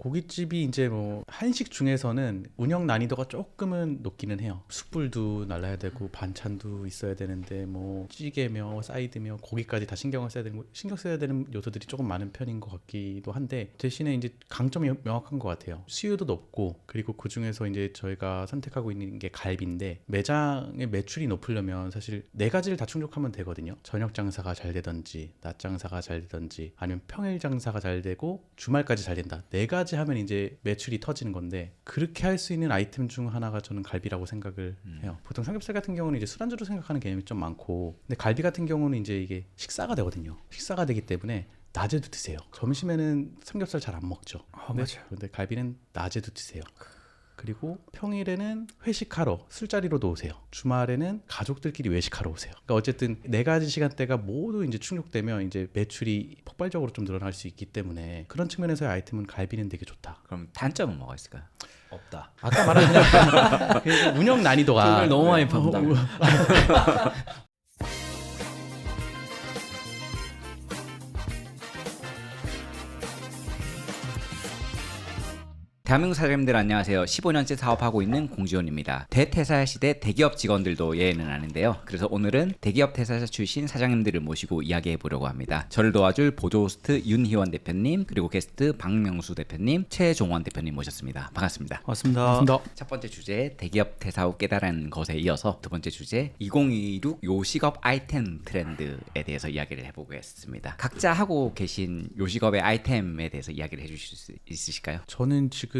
고깃집이 이제 뭐 한식 중에서는 운영 난이도가 조금은 높기는 해요. 숯불도 날라야 되고 반찬도 있어야 되는데 뭐 찌개며 사이드며 고기까지 다 신경 써야 되는 요소들이 조금 많은 편인 것 같기도 한데 대신에 이제 강점이 명확한 것 같아요. 수요도 높고 그리고 그 중에서 이제 저희가 선택하고 있는 게 갈비인데 매장의 매출이 높으려면 사실 네 가지를 다 충족하면 되거든요. 저녁 장사가 잘 되든지 낮 장사가 잘 되든지 아니면 평일 장사가 잘 되고 주말까지 잘 된다. 네 가지 하면 이제 매출이 터지는 건데 그렇게 할 수 있는 아이템 중 하나가 저는 갈비라고 생각을 해요. 보통 삼겹살 같은 경우는 이제 술안주로 생각하는 개념이 좀 많고 근데 갈비 같은 경우는 이제 이게 식사가 되거든요. 식사가 되기 때문에 낮에도 드세요. 점심에는 삼겹살 잘 안 먹죠. 맞아요. 근데 갈비는 낮에도 드세요. 그리고 평일에는 회식하러 술자리로도 오세요. 주말에는 가족들끼리 외식하러 오세요. 그러니까 어쨌든 네 가지 시간대가 모두 이제 충족되면 이제 매출이 폭발적으로 좀 늘어날 수 있기 때문에 그런 측면에서의 아이템은 갈비는 되게 좋다. 그럼 단점은 뭐가 있을까요? 없다. 아까 말한 그 운영 난이도가 돈을 너무 많이 번다. 대한민국 사장님들 안녕하세요. 15년째 사업하고 있는 공지원입니다. 대퇴사 시대 대기업 직원들도 예외는 아닌데요. 그래서 오늘은 대기업 퇴사자 출신 사장님들을 모시고 이야기해 보려고 합니다. 저를 도와줄 보조호스트 윤희원 대표님, 그리고 게스트 박명수 대표님, 최종원 대표님 모셨습니다. 반갑습니다. 맞습니다. 첫 번째 주제 대기업 퇴사 후 깨달은 것에 이어서 두 번째 주제 2026 요식업 아이템 트렌드에 대해서 이야기를 해보겠습니다. 각자 하고 계신 요식업의 아이템에 대해서 이야기를 해주실 수 있으실까요? 저는 지금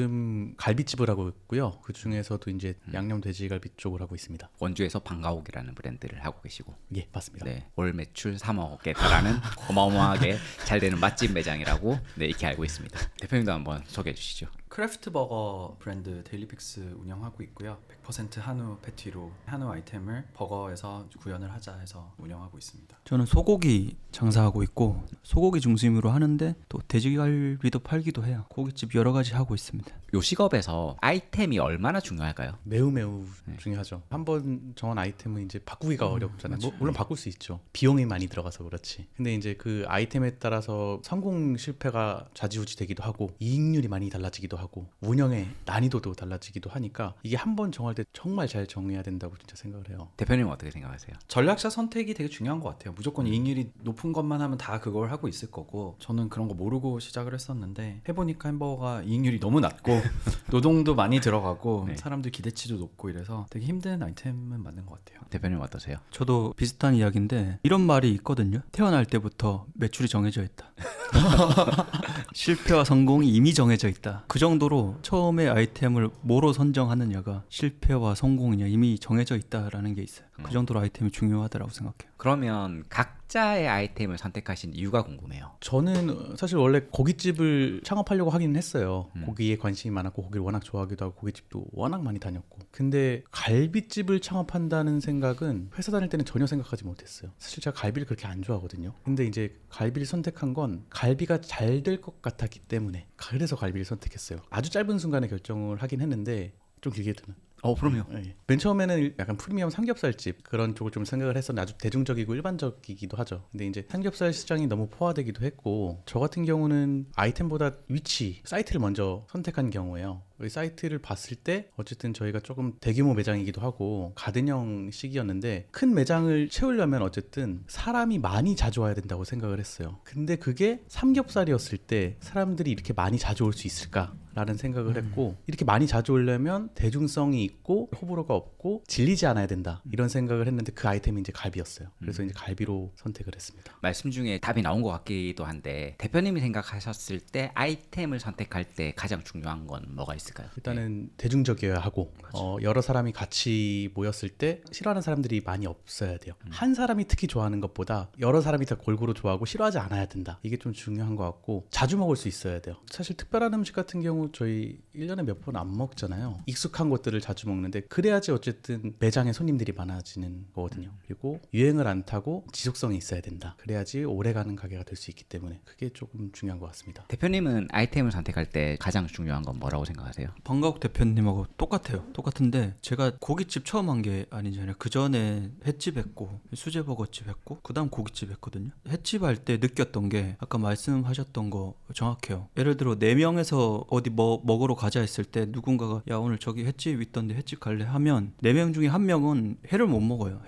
갈비집을 하고 있고요. 그 중에서도 이제 양념 돼지갈비 쪽을 하고 있습니다. 원주에서 방가옥이라는 브랜드를 하고 계시고, 예, 맞습니다. 네, 월 매출 3억에 달하는 어마어마하게 잘 되는 맛집 매장이라고 네, 이렇게 알고 있습니다. 대표님도 한번 소개해 주시죠. 크래프트 버거 브랜드 데일리픽스 운영하고 있고요. 100% 한우 패티로 한우 아이템을 버거에서 구현을 하자 해서 운영하고 있습니다. 저는 소고기 장사하고 있고 소고기 중심으로 하는데 또 돼지갈비도 팔기도 해요. 고깃집 여러 가지 하고 있습니다. 요식업에서 아이템이 얼마나 중요할까요? 매우 중요하죠. 한번 정한 아이템은 이제 바꾸기가 어렵잖아요. 물론 바꿀 수 있죠. 비용이 많이 들어가서 그렇지. 근데 이제 그 아이템에 따라서 성공 실패가 좌지우지 되기도 하고 이익률이 많이 달라지기도 하고 운영의 난이도도 달라지기도 하니까 이게 한 번 정할 때 정말 잘 정해야 된다고 진짜 생각을 해요. 대표님은 어떻게 생각하세요? 전략자 선택이 되게 중요한 것 같아요. 무조건 이익률이 높은 것만 하면 다 그걸 하고 있을 거고 저는 그런 거 모르고 시작을 했었는데 해보니까 햄버거가 이익률이 너무 낮고 노동도 많이 들어가고 네. 사람들 기대치도 높고 이래서 되게 힘든 아이템은 맞는 것 같아요. 대표님 어떠세요? 저도 비슷한 이야기인데 이런 말이 있거든요. 태어날 때부터 매출이 정해져 있다. 실패와 성공이 이미 정해져 있다. 그 정도로 처음에 아이템을 뭐로 선정하느냐가 실패와 성공이냐 이미 정해져 있다라는 게 있어요. 그 정도로 아이템이 중요하다고 생각해요. 그러면 각자의 아이템을 선택하신 이유가 궁금해요. 저는 사실 원래 고깃집을 창업하려고 하기는 했어요. 고기에 관심이 많았고 고기를 워낙 좋아하기도 하고 고깃집도 워낙 많이 다녔고 근데 갈비집을 창업한다는 생각은 회사 다닐 때는 전혀 생각하지 못했어요. 사실 제가 갈비를 그렇게 안 좋아하거든요. 근데 이제 갈비를 선택한 건 갈비가 잘 될 것 같았기 때문에 그래서 갈비를 선택했어요. 아주 짧은 순간에 결정을 하긴 했는데 좀 길게 드는 그럼요. 네. 맨 처음에는 약간 프리미엄 삼겹살집 그런 쪽을 좀 생각을 했었는데 아주 대중적이고 일반적이기도 하죠. 근데 이제 삼겹살 시장이 너무 포화되기도 했고 저 같은 경우는 아이템보다 위치, 사이트를 먼저 선택한 경우예요. 이 사이트를 봤을 때 어쨌든 저희가 조금 대규모 매장이기도 하고 가든형 식이었는데 큰 매장을 채우려면 어쨌든 사람이 많이 자주 와야 된다고 생각을 했어요. 근데 그게 삼겹살이었을 때 사람들이 이렇게 많이 자주 올 수 있을까? 라는 생각을 했고 이렇게 많이 자주 오려면 대중성이 있고 호불호가 없고 질리지 않아야 된다 이런 생각을 했는데 그 아이템이 이제 갈비였어요. 그래서 이제 갈비로 선택을 했습니다. 말씀 중에 답이 나온 것 같기도 한데 대표님이 생각하셨을 때 아이템을 선택할 때 가장 중요한 건 뭐가 있을까요? 일단은 대중적이어야 하고 여러 사람이 같이 모였을 때 싫어하는 사람들이 많이 없어야 돼요. 한 사람이 특히 좋아하는 것보다 여러 사람이 다 골고루 좋아하고 싫어하지 않아야 된다. 이게 좀 중요한 것 같고 자주 먹을 수 있어야 돼요. 사실 특별한 음식 같은 경우 저희 1년에 몇 번 안 먹잖아요. 익숙한 것들을 자주 먹는데 그래야지 어쨌든 매장에 손님들이 많아지는 거거든요. 그리고 유행을 안 타고 지속성이 있어야 된다. 그래야지 오래가는 가게가 될 수 있기 때문에 그게 조금 중요한 것 같습니다. 대표님은 아이템을 선택할 때 가장 중요한 건 뭐라고 생각하세요? 생각하세요? 방가욱 대표님하고 똑같은데 제가 고깃집 처음 한 게 아니잖아요. 그 전에 횟집 했고 수제버거집 했고 그다음 고깃집 했거든요. 횟집 할 때 느꼈던 게 아까 말씀하셨던 거 정확해요. 예를 들어 4명에서 어디 뭐 먹으러 가자 했을 때 누군가가 야 오늘 저기 횟집 있던데 횟집 갈래 하면 4명 중에 1명은 회를 못 먹어요.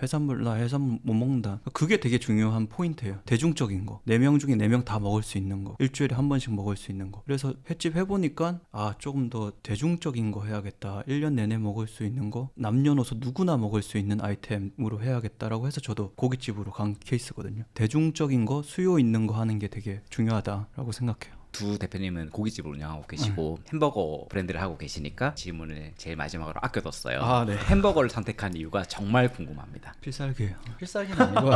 나 해산물 못 먹는다. 그게 되게 중요한 포인트예요. 대중적인 거. 4명 중에 4명 다 먹을 수 있는 거. 일주일에 한 번씩 먹을 수 있는 거. 그래서 횟집 해보니까 조금 더 대중적인 거 해야겠다. 1년 내내 먹을 수 있는 거. 남녀노소 누구나 먹을 수 있는 아이템으로 해야겠다라고 해서 저도 고깃집으로 간 케이스거든요. 대중적인 거, 수요 있는 거 하는 게 되게 중요하다라고 생각해요. 두 대표님은 고깃집을 운영하고 계시고 햄버거 브랜드를 하고 계시니까 질문을 제일 마지막으로 아껴뒀어요. 아, 네. 햄버거를 선택한 이유가 정말 궁금합니다. 필살기예요. 필살기는 아니고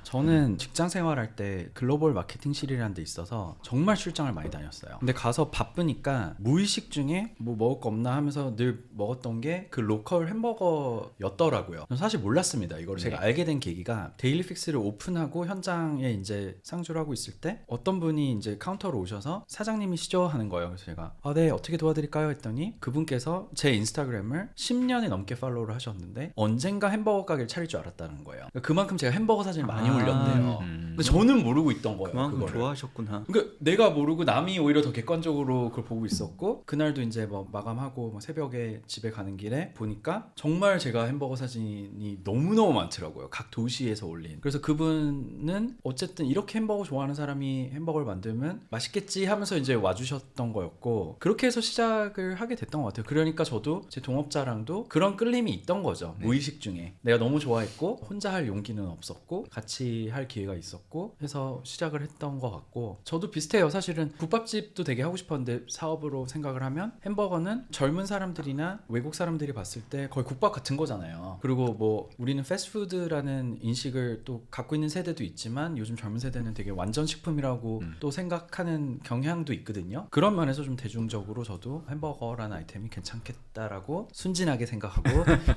저는 직장 생활할 때 글로벌 마케팅실이라는 데 있어서 정말 출장을 많이 다녔어요. 근데 가서 바쁘니까 무의식 중에 뭐 먹을 거 없나 하면서 늘 먹었던 게 그 로컬 햄버거였더라고요. 저는 사실 몰랐습니다. 이걸 제가 알게 된 계기가 데일리 픽스를 오픈하고 현장에 이제 상주를 하고 있을 때 어떤 분이 이제 카운터로 오셔서 사장님이시죠? 하는 거예요. 그래서 제가 네 어떻게 도와드릴까요? 했더니 그분께서 제 인스타그램을 10년이 넘게 팔로우를 하셨는데 언젠가 햄버거 가게를 차릴 줄 알았다는 거예요. 그러니까 그만큼 제가 햄버거 사진을 많이 올렸대요. 근데 저는 모르고 있던 거예요. 그만큼 그거를. 좋아하셨구나. 그러니까 내가 모르고 남이 오히려 더 객관적으로 그걸 보고 있었고 그날도 이제 뭐 마감하고 뭐 새벽에 집에 가는 길에 보니까 정말 제가 햄버거 사진이 너무너무 많더라고요. 각 도시에서 올린. 그래서 그분은 어쨌든 이렇게 햄버거 좋아하는 사람이 햄버거를 만들면 맛있겠지 하면서 이제 와주셨던 거였고 그렇게 해서 시작을 하게 됐던 것 같아요. 그러니까 저도 제 동업자랑도 그런 끌림이 있던 거죠. 무의식 중에 내가 너무 좋아했고 혼자 할 용기는 없었고 같이 할 기회가 있었고 해서 시작을 했던 것 같고 저도 비슷해요. 사실은 국밥집도 되게 하고 싶었는데 사업으로 생각을 하면 햄버거는 젊은 사람들이나 외국 사람들이 봤을 때 거의 국밥 같은 거잖아요. 그리고 뭐 우리는 패스트푸드라는 인식을 또 갖고 있는 세대도 있지만 요즘 젊은 세대는 되게 완전 식품이라고 또 생각하는 경향도 있거든요. 그런 면에서 좀 대중적으로 저도 햄버거라는 아이템이 괜찮겠다라고 순진하게 생각하고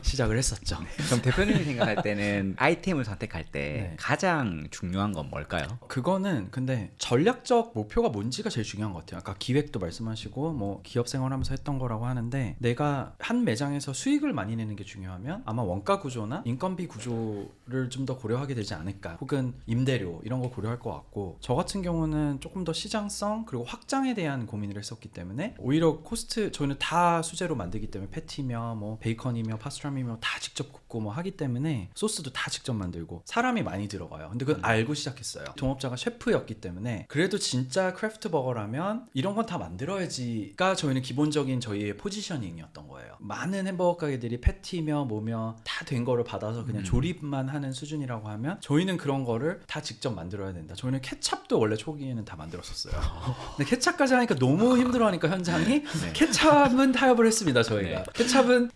시작을 했었죠. 그럼 대표님이 생각할 때는 아이템을 선택할 때 네. 가장 중요한 건 뭘까요? 그거는 근데 전략적 목표가 뭔지가 제일 중요한 것 같아요. 아까 기획도 말씀하시고 뭐 기업 생활하면서 했던 거라고 하는데 내가 한 매장에서 수익을 많이 내는 게 중요하면 아마 원가 구조나 인건비 구조를 좀 더 고려하게 되지 않을까. 혹은 임대료 이런 거 고려할 것 같고 저 같은 경우는 조금 더 시장성 그리고 확장에 대한 고민을 했었기 때문에 오히려 코스트 저희는 다 수제로 만들기 때문에 패티며 뭐 베이컨이며 파스트라미며 다 직접 굽고 뭐 하기 때문에 소스도 다 직접 만들고 사람이 많이 들어가요. 근데 그건 알고 시작했어요. 동업자가 셰프였기 때문에 그래도 진짜 크래프트 버거라면 이런 건 다 만들어야지가 저희는 기본적인 저희의 포지셔닝이었던 거예요. 많은 햄버거 가게들이 패티며 뭐며 다 된 거를 받아서 그냥 조립만 하는 수준이라고 하면 저희는 그런 거를 다 직접 만들어야 된다. 저희는 케찹도 원래 초기에는 다 만들었었어요. 근데 케찹까지 하니까 너무 힘들어하니까 현장이 케찹은 타협을 했습니다. 저희가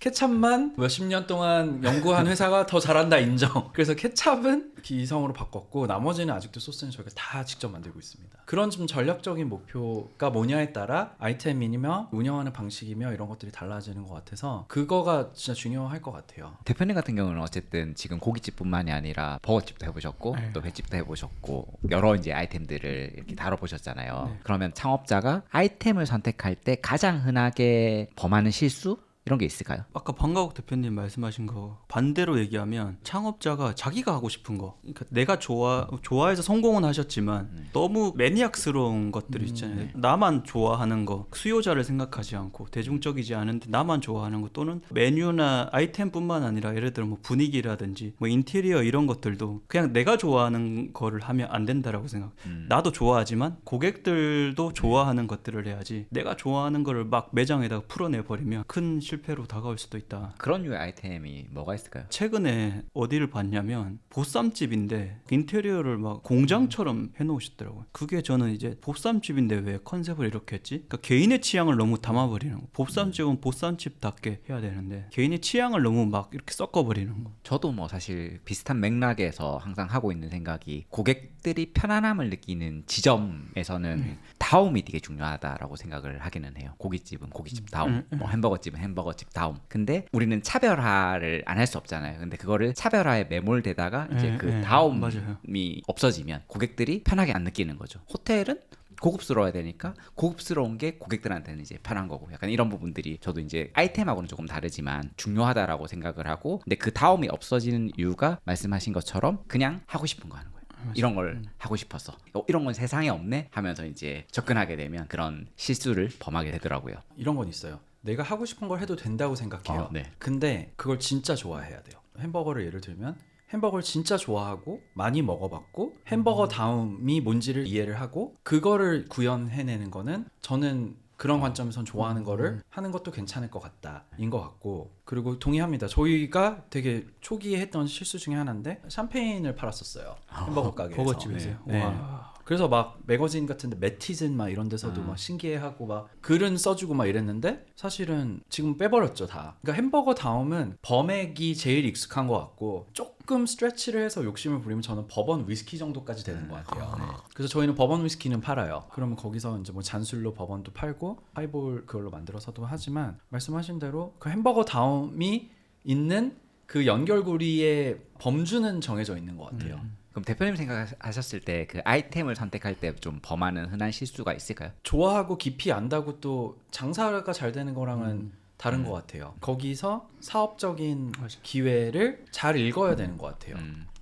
케찹만 몇십 년 동안 연구한 회사가 더 잘한다 인정. 그래서 케찹은 기성으로 바꿨고 나머지는 아직도 소스는 저희가 다 직접 만들고 있습니다. 그런 좀 전략적인 목표가 뭐냐에 따라 아이템이며 운영하는 방식이며 이런 것들이 달라지는 것 같아서 그거가 진짜 중요할 것 같아요. 대표님 같은 경우는 어쨌든 지금 고깃집뿐만이 아니라 버거집도 해보셨고 또 횟집도 해보셨고 여러 이제 아이템들을 이렇게 다뤄보셨잖아요. 그러면 창업자가 아이템을 선택할 때 가장 흔하게 범하는 실수? 이런 게 있을까요? 아까 방가욱 대표님 말씀하신 거 반대로 얘기하면 창업자가 자기가 하고 싶은 거 그러니까 내가 좋아해서 성공은 하셨지만 너무 매니악스러운 것들이 있잖아요. 나만 좋아하는 거 수요자를 생각하지 않고 대중적이지 않은데 나만 좋아하는 거 또는 메뉴나 아이템뿐만 아니라 예를 들어 뭐 분위기라든지 뭐 인테리어 이런 것들도 그냥 내가 좋아하는 거를 하면 안 된다라고 생각. 나도 좋아하지만 고객들도 좋아하는 것들을 해야지 내가 좋아하는 거를 막 매장에다가 풀어내버리면 큰 실패로 다가올 수도 있다. 그런 류의 아이템이 뭐가 있을까요? 최근에 어디를 봤냐면 보쌈집인데 인테리어를 막 공장처럼 해놓으셨더라고요. 그게 저는 이제 보쌈집인데 왜 컨셉을 이렇게 했지? 그러니까 개인의 취향을 너무 담아버리는 거. 보쌈집은 보쌈집답게 해야 되는데 개인의 취향을 너무 막 이렇게 섞어버리는 거. 저도 뭐 사실 비슷한 맥락에서 항상 하고 있는 생각이 고객들이 편안함을 느끼는 지점에서는 다움이 되게 중요하다라고 생각을 하기는 해요. 고깃집은 고깃집 다움, 뭐 햄버거집은 햄버거집 다움. 근데 우리는 차별화를 안 할 수 없잖아요. 근데 그거를 차별화에 매몰되다가 이제 그 다움이 맞아요. 없어지면 고객들이 편하게 안 느끼는 거죠. 호텔은 고급스러워야 되니까 고급스러운 게 고객들한테는 이제 편한 거고 약간 이런 부분들이 저도 이제 아이템하고는 조금 다르지만 중요하다라고 생각을 하고 근데 그 다음이 없어지는 이유가 말씀하신 것처럼 그냥 하고 싶은 거 하는 거예요. 이런 걸 하고 싶었어. 이런 건 세상에 없네 하면서 이제 접근하게 되면 그런 실수를 범하게 되더라고요. 이런 건 있어요. 내가 하고 싶은 걸 해도 된다고 생각해요. 네. 근데 그걸 진짜 좋아해야 돼요. 햄버거를 예를 들면 햄버거를 진짜 좋아하고 많이 먹어봤고 햄버거 다음이 뭔지를 이해를 하고 그거를 구현해내는 거는 저는 그런 관점에선 좋아하는 거를 하는 것도 괜찮을 것 같다인 것 같고 그리고 동의합니다. 저희가 되게 초기에 했던 실수 중에 하나인데 샴페인을 팔았었어요. 햄버거 가게에서. 버거집에서요. 네. 와. 그래서 막 매거진 같은데 매티즌 막 이런 데서도 막 신기해하고 막 글은 써주고 막 이랬는데 사실은 지금 빼버렸죠 다. 그러니까 햄버거 다음은 버맥이 제일 익숙한 것 같고 조금 스트레치를 해서 욕심을 부리면 저는 버번 위스키 정도까지 되는 것 같아요. 그래서 저희는 버번 위스키는 팔아요. 그러면 거기서 이제 뭐 잔술로 버번도 팔고 하이볼 그걸로 만들어서도 하지만 말씀하신 대로 그 햄버거 다음이 있는 그 연결고리의 범주는 정해져 있는 것 같아요. 그럼 대표님 생각하셨을 때 그 아이템을 선택할 때 좀 범하는 흔한 실수가 있을까요? 좋아하고 깊이 안다고 또 장사가 잘 되는 거랑은 다른 것 같아요. 거기서 사업적인 기회를 잘 읽어야 되는 것 같아요.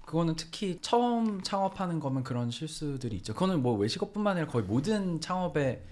그거는 특히 처음 창업하는 거면 그런 실수들이 있죠. 그거는 뭐 외식업뿐만 아니라 거의 모든 창업에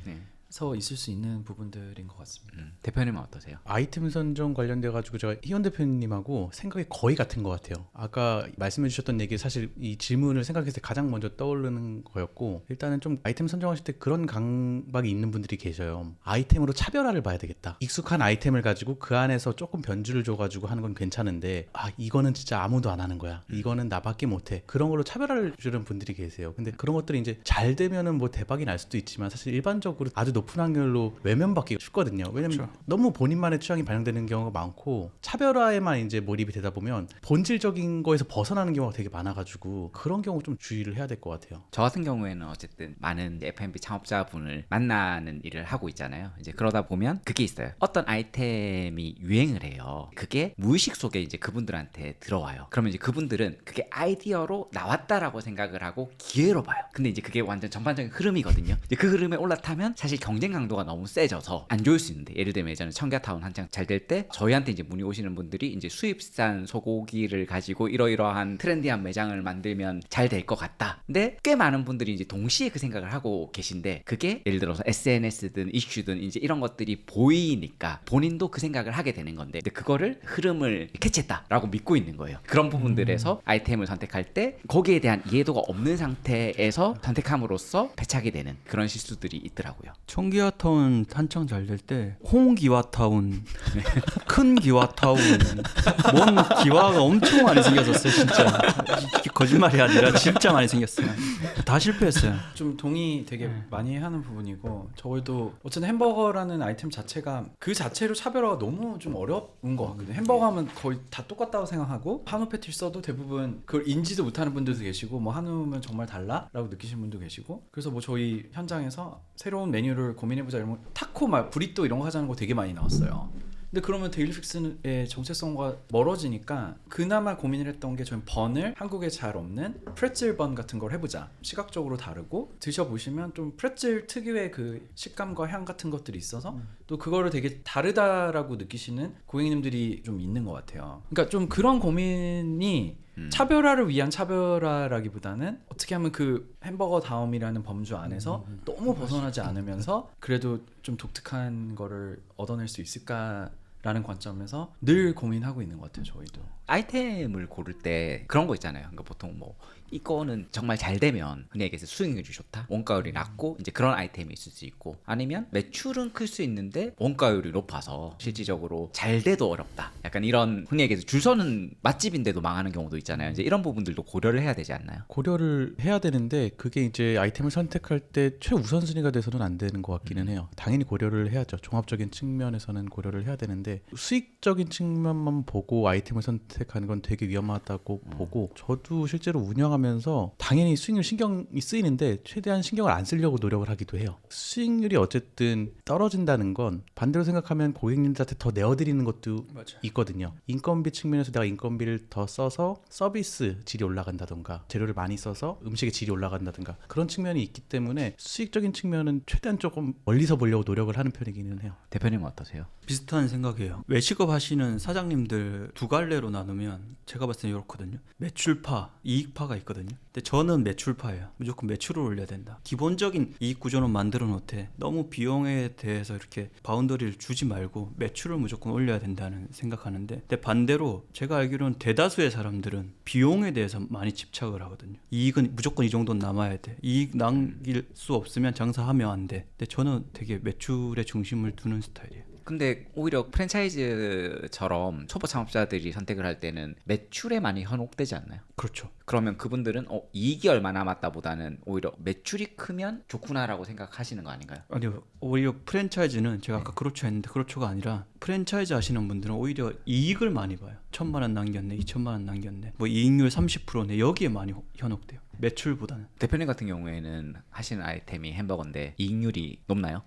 서 있을 수 있는 부분들인 것 같습니다. 대표님은 어떠세요? 아이템 선정 관련돼 가지고 제가 희원 대표님하고 생각이 거의 같은 것 같아요. 아까 말씀해 주셨던 얘기 사실 이 질문을 생각했을 때 가장 먼저 떠오르는 거였고 일단은 좀 아이템 선정하실 때 그런 강박이 있는 분들이 계셔요. 아이템으로 차별화를 봐야 되겠다. 익숙한 아이템을 가지고 그 안에서 조금 변주를 줘가지고 하는 건 괜찮은데 이거는 진짜 아무도 안 하는 거야. 이거는 나밖에 못해. 그런 걸로 차별화를 주는 분들이 계세요. 근데 그런 것들이 이제 잘 되면은 뭐 대박이 날 수도 있지만 사실 일반적으로 아주 높은 확률로 외면받기 쉽거든요. 왜냐면 그렇죠. 너무 본인만의 취향이 반영되는 경우가 많고 차별화에만 이제 몰입이 되다 보면 본질적인 거에서 벗어나는 경우가 되게 많아가지고 그런 경우 좀 주의를 해야 될 것 같아요. 저 같은 경우에는 어쨌든 많은 F&B 창업자분을 만나는 일을 하고 있잖아요. 이제 그러다 보면 그게 있어요. 어떤 아이템이 유행을 해요. 그게 무의식 속에 이제 그분들한테 들어와요. 그러면 이제 그분들은 그게 아이디어로 나왔다라고 생각을 하고 기회로 봐요. 근데 이제 그게 완전 전반적인 흐름이거든요. 이제 그 흐름에 올라타면 사실 경쟁 강도가 너무 세져서 안 좋을 수 있는데 예를 들면 예전에 청계타운 한창 잘 될 때 저희한테 이제 문의 오시는 분들이 이제 수입산 소고기를 가지고 이러이러한 트렌디한 매장을 만들면 잘 될 것 같다. 근데 꽤 많은 분들이 이제 동시에 그 생각을 하고 계신데 그게 예를 들어서 SNS든 이슈든 이제 이런 것들이 보이니까 본인도 그 생각을 하게 되는 건데 근데 그거를 흐름을 캐치했다라고 믿고 있는 거예요. 그런 부분들에서 아이템을 선택할 때 거기에 대한 이해도가 없는 상태에서 선택함으로써 패착이 되는 그런 실수들이 있더라고요. 청기와타운 한창 잘 될 때 홍기와타운, 큰 기와타운, 뭔 기와가 엄청 많이 생겼었어요. 진짜 거짓말이 아니라 진짜 많이 생겼어요. 다 실패했어요. 좀 동의 되게 많이 하는 부분이고 저희도 어쨌든 햄버거라는 아이템 자체가 그 자체로 차별화가 너무 좀 어려운 것 같거든요. 햄버거 하면 거의 다 똑같다고 생각하고 한우 패티를 써도 대부분 그걸 인지도 못하는 분들도 계시고 뭐 한우면 정말 달라라고 느끼시는 분도 계시고 그래서 뭐 저희 현장에서 새로운 메뉴를 고민해보자 이런 거 타코 막 브리또 이런 거 하자는 거 되게 많이 나왔어요. 근데 그러면 데일리픽스의 정체성과 멀어지니까 그나마 고민을 했던 게 저는 번을 한국에 잘 없는 프레첼 번 같은 걸 해보자. 시각적으로 다르고 드셔보시면 좀 프레첼 특유의 그 식감과 향 같은 것들이 있어서 또 그거를 되게 다르다라고 느끼시는 고객님들이 좀 있는 것 같아요. 그러니까 좀 그런 고민이 차별화를 위한 차별화라기보다는 어떻게 하면 그 햄버거 다음이라는 범주 안에서 너무 벗어나지 않으면서 그래도 좀 독특한 거를 얻어낼 수 있을까라는 관점에서 늘 고민하고 있는 것 같아요. 저희도. 아이템을 고를 때 그런 거 있잖아요. 그러니까 보통 뭐 이거는 정말 잘 되면 흔히 얘기해서 수익률이 좋다, 원가율이 낮고 이제 그런 아이템이 있을 수 있고 아니면 매출은 클 수 있는데 원가율이 높아서 실질적으로 잘 돼도 어렵다. 약간 이런 흔히 얘기해서 줄 서는 맛집인데도 망하는 경우도 있잖아요. 이제 이런 부분들도 고려를 해야 되지 않나요? 고려를 해야 되는데 그게 이제 아이템을 선택할 때 최우선순위가 돼서는 안 되는 것 같기는 해요. 당연히 고려를 해야죠. 종합적인 측면에서는 고려를 해야 되는데 있는데 수익적인 측면만 보고 아이템을 선택하는 건 되게 위험하다고 보고 저도 실제로 운영하면서 당연히 수익률 신경이 쓰이는데 최대한 신경을 안 쓰려고 노력을 하기도 해요. 수익률이 어쨌든 떨어진다는 건 반대로 생각하면 고객님들한테 더 내어드리는 것도 있거든요. 인건비 측면에서 내가 인건비를 더 써서 서비스 질이 올라간다던가 재료를 많이 써서 음식의 질이 올라간다던가 그런 측면이 있기 때문에 수익적인 측면은 최대한 조금 멀리서 보려고 노력을 하는 편이기는 해요. 대표님 어떠세요? 비슷한 생각이에요. 외식업 하시는 사장님들 두 갈래로 나누면 제가 봤을 때 이렇거든요. 매출파, 이익파가 있거든요. 근데 저는 매출파예요. 무조건 매출을 올려야 된다. 기본적인 이익 구조는 만들어 놓되 너무 비용에 대해서 이렇게 바운더리를 주지 말고 매출을 무조건 올려야 된다는 생각하는데, 근데 반대로 제가 알기로는 대다수의 사람들은 비용에 대해서 많이 집착을 하거든요. 이익은 무조건 이 정도는 남아야 돼. 이익 남길 수 없으면 장사하면 안 돼. 근데 저는 되게 매출에 중심을 두는 스타일이에요. 근데 오히려 프랜차이즈처럼 초보 창업자들이 선택을 할 때는 매출에 많이 현혹되지 않나요? 그렇죠. 그러면 그분들은 이익이 얼마 남았다 보다는 오히려 매출이 크면 좋구나라고 생각하시는 거 아닌가요? 아니요, 오히려 프랜차이즈는 제가 아까 그렇죠 했는데 그렇죠가 아니라 프랜차이즈 하시는 분들은 오히려 이익을 많이 봐요. 1,000만 원 남겼네, 2,000만 원 남겼네, 뭐 이익률 30%네, 여기에 많이 현혹돼요. 매출보다는. 대표님 같은 경우에는 하시는 아이템이 햄버거인데 이익률이 높나요?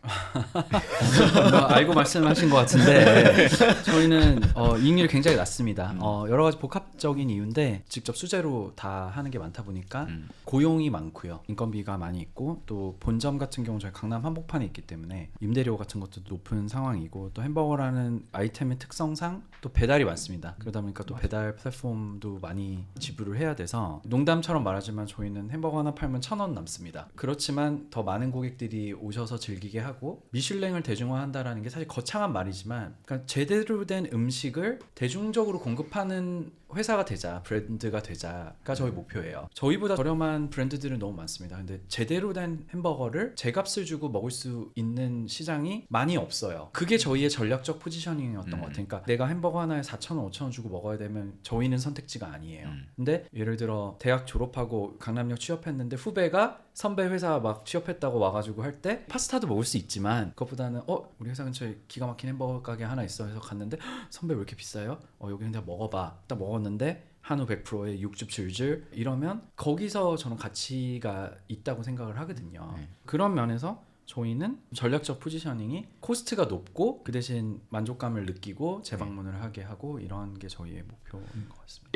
알고 말씀하신 것 같은데 저희는 이익률이 굉장히 낮습니다. 여러 가지 복합적인 이유인데 직접 수제로 다 하는 게 많다 보니까 고용이 많고요. 인건비가 많이 있고 또 본점 같은 경우 저희 강남 한복판에 있기 때문에 임대료 같은 것도 높은 상황이고 또 햄버거라는 아이템의 특성상 또 배달이 많습니다. 그러다 보니까 또 배달 플랫폼도 많이 지불을 해야 돼서 농담처럼 말하지만 저희는 햄버거 하나 팔면 1,000원 남습니다. 그렇지만 더 많은 고객들이 오셔서 즐기게 하고 미슐랭을 대중화한다라는 게 사실 거창한 말이지만 그러니까 제대로 된 음식을 대중적으로 공급하는 회사가 되자, 브랜드가 되자가 저희 목표예요. 저희보다 저렴한 브랜드들은 너무 많습니다. 근데 제대로 된 햄버거를 제값을 주고 먹을 수 있는 시장이 많이 없어요. 그게 저희의 전략적 포지셔닝이었던 것 같아요. 그러니까 내가 햄버거 하나에 4,000원, 5,000원 주고 먹어야 되면 저희는 선택지가 아니에요. 근데 예를 들어 대학 졸업하고 강남역 취업했는데 후배가 선배 회사 막 취업했다고 와가지고 할 때 파스타도 먹을 수 있지만 그것보다는 우리 회사 근처에 기가 막힌 햄버거 가게 하나 있어 해서 갔는데 선배 왜 이렇게 비싸요? 여기 내가 먹어봐. 딱 먹었는데 한우 100%에 육즙 줄줄 이러면 거기서 저는 가치가 있다고 생각을 하거든요. 그런 면에서 저희는 전략적 포지셔닝이 코스트가 높고 그 대신 만족감을 느끼고 재방문을 하게 하고 이런 게 저희의 목표인 것 같습니다.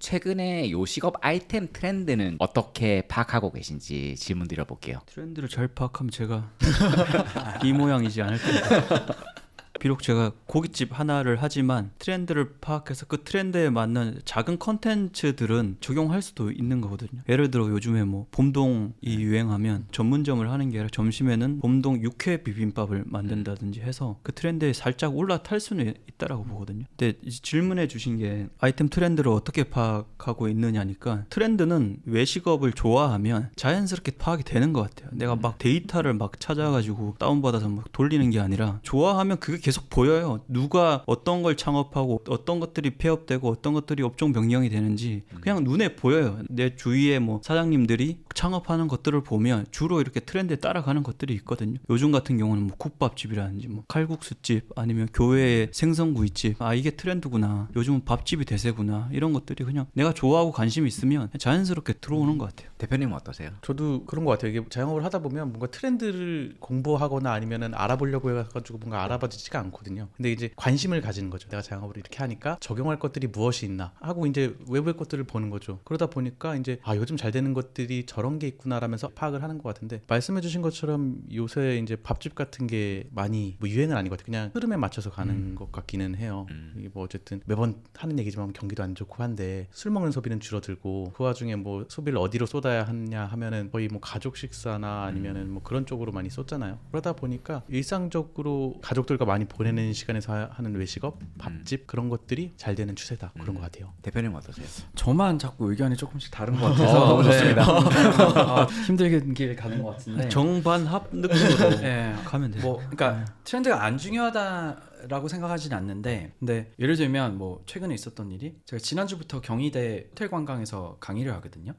최근에 요식업 아이템 트렌드는 어떻게 파악하고 계신지 질문 드려볼게요. 트렌드를 잘 파악하면 제가 이 모양이지 않을 텐데. 비록 제가 고깃집 하나를 하지만 트렌드를 파악해서 그 트렌드에 맞는 작은 컨텐츠들은 적용할 수도 있는 거거든요. 예를 들어 요즘에 뭐 봄동이 유행하면 전문점을 하는 게 아니라 점심에는 봄동 육회 비빔밥을 만든다든지 해서 그 트렌드에 살짝 올라탈 수는 있다라고 보거든요. 근데 이제 질문해 주신 게 아이템 트렌드를 어떻게 파악하고 있느냐니까 트렌드는 외식업을 좋아하면 자연스럽게 파악이 되는 것 같아요. 내가 막 데이터를 막 찾아가지고 다운받아서 막 돌리는 게 아니라 좋아하면 그게 계속 보여요. 누가 어떤 걸 창업하고 어떤 것들이 폐업되고 어떤 것들이 업종 변경이 되는지 그냥 눈에 보여요. 내 주위에 뭐 사장님들이 창업하는 것들을 보면 주로 이렇게 트렌드에 따라가는 것들이 있거든요. 요즘 같은 경우는 뭐 국밥집이라든지 뭐 칼국수집 아니면 교회의 생선구이집, 이게 트렌드구나, 요즘은 밥집이 대세구나, 이런 것들이 그냥 내가 좋아하고 관심 있으면 자연스럽게 들어오는 것 같아요. 대표님은 어떠세요? 저도 그런 것 같아요. 이게 자영업을 하다 보면 뭔가 트렌드를 공부하거나 아니면은 알아보려고 해가지고 뭔가 알아봐지지가 않거든요. 근데 이제 관심을 가지는 거죠. 내가 자영업을 이렇게 하니까 적용할 것들이 무엇이 있나 하고 이제 외부의 것들을 보는 거죠. 그러다 보니까 이제 요즘 잘 되는 것들이 저런 게 있구나라면서 파악을 하는 것 같은데, 말씀해주신 것처럼 요새 이제 밥집 같은 게 많이 뭐 유행은 아닌 것 같아요. 그냥 흐름에 맞춰서 가는 것 같기는 해요. 이게 뭐 어쨌든 매번 하는 얘기지만 경기도 안 좋고 한데 술 먹는 소비는 줄어들고 그 와중에 뭐 소비를 어디로 쏟아야 하냐 하면은 거의 뭐 가족 식사나 아니면은 뭐 그런 쪽으로 많이 쏟잖아요. 그러다 보니까 일상적으로 가족들과 많이 보내는 시간에서 하는 외식업, 밥집 그런 것들이 잘 되는 추세다. 그런 것 같아요. 대표님 어떠세요? 저만 자꾸 의견이 조금씩 다른 것 같아서 너무 좋습니다. 힘들게 길 가는 것 같은데 정반합 느낌으로 네. 가면 돼요. 뭐 그러니까 트렌드가 안 중요하다 없다라고 생각하진 않는데, 근데 예를 들면 뭐 최근에 있었던 일이, 제가 지난주부터 경희대 호텔 관광에서 강의를 하거든요.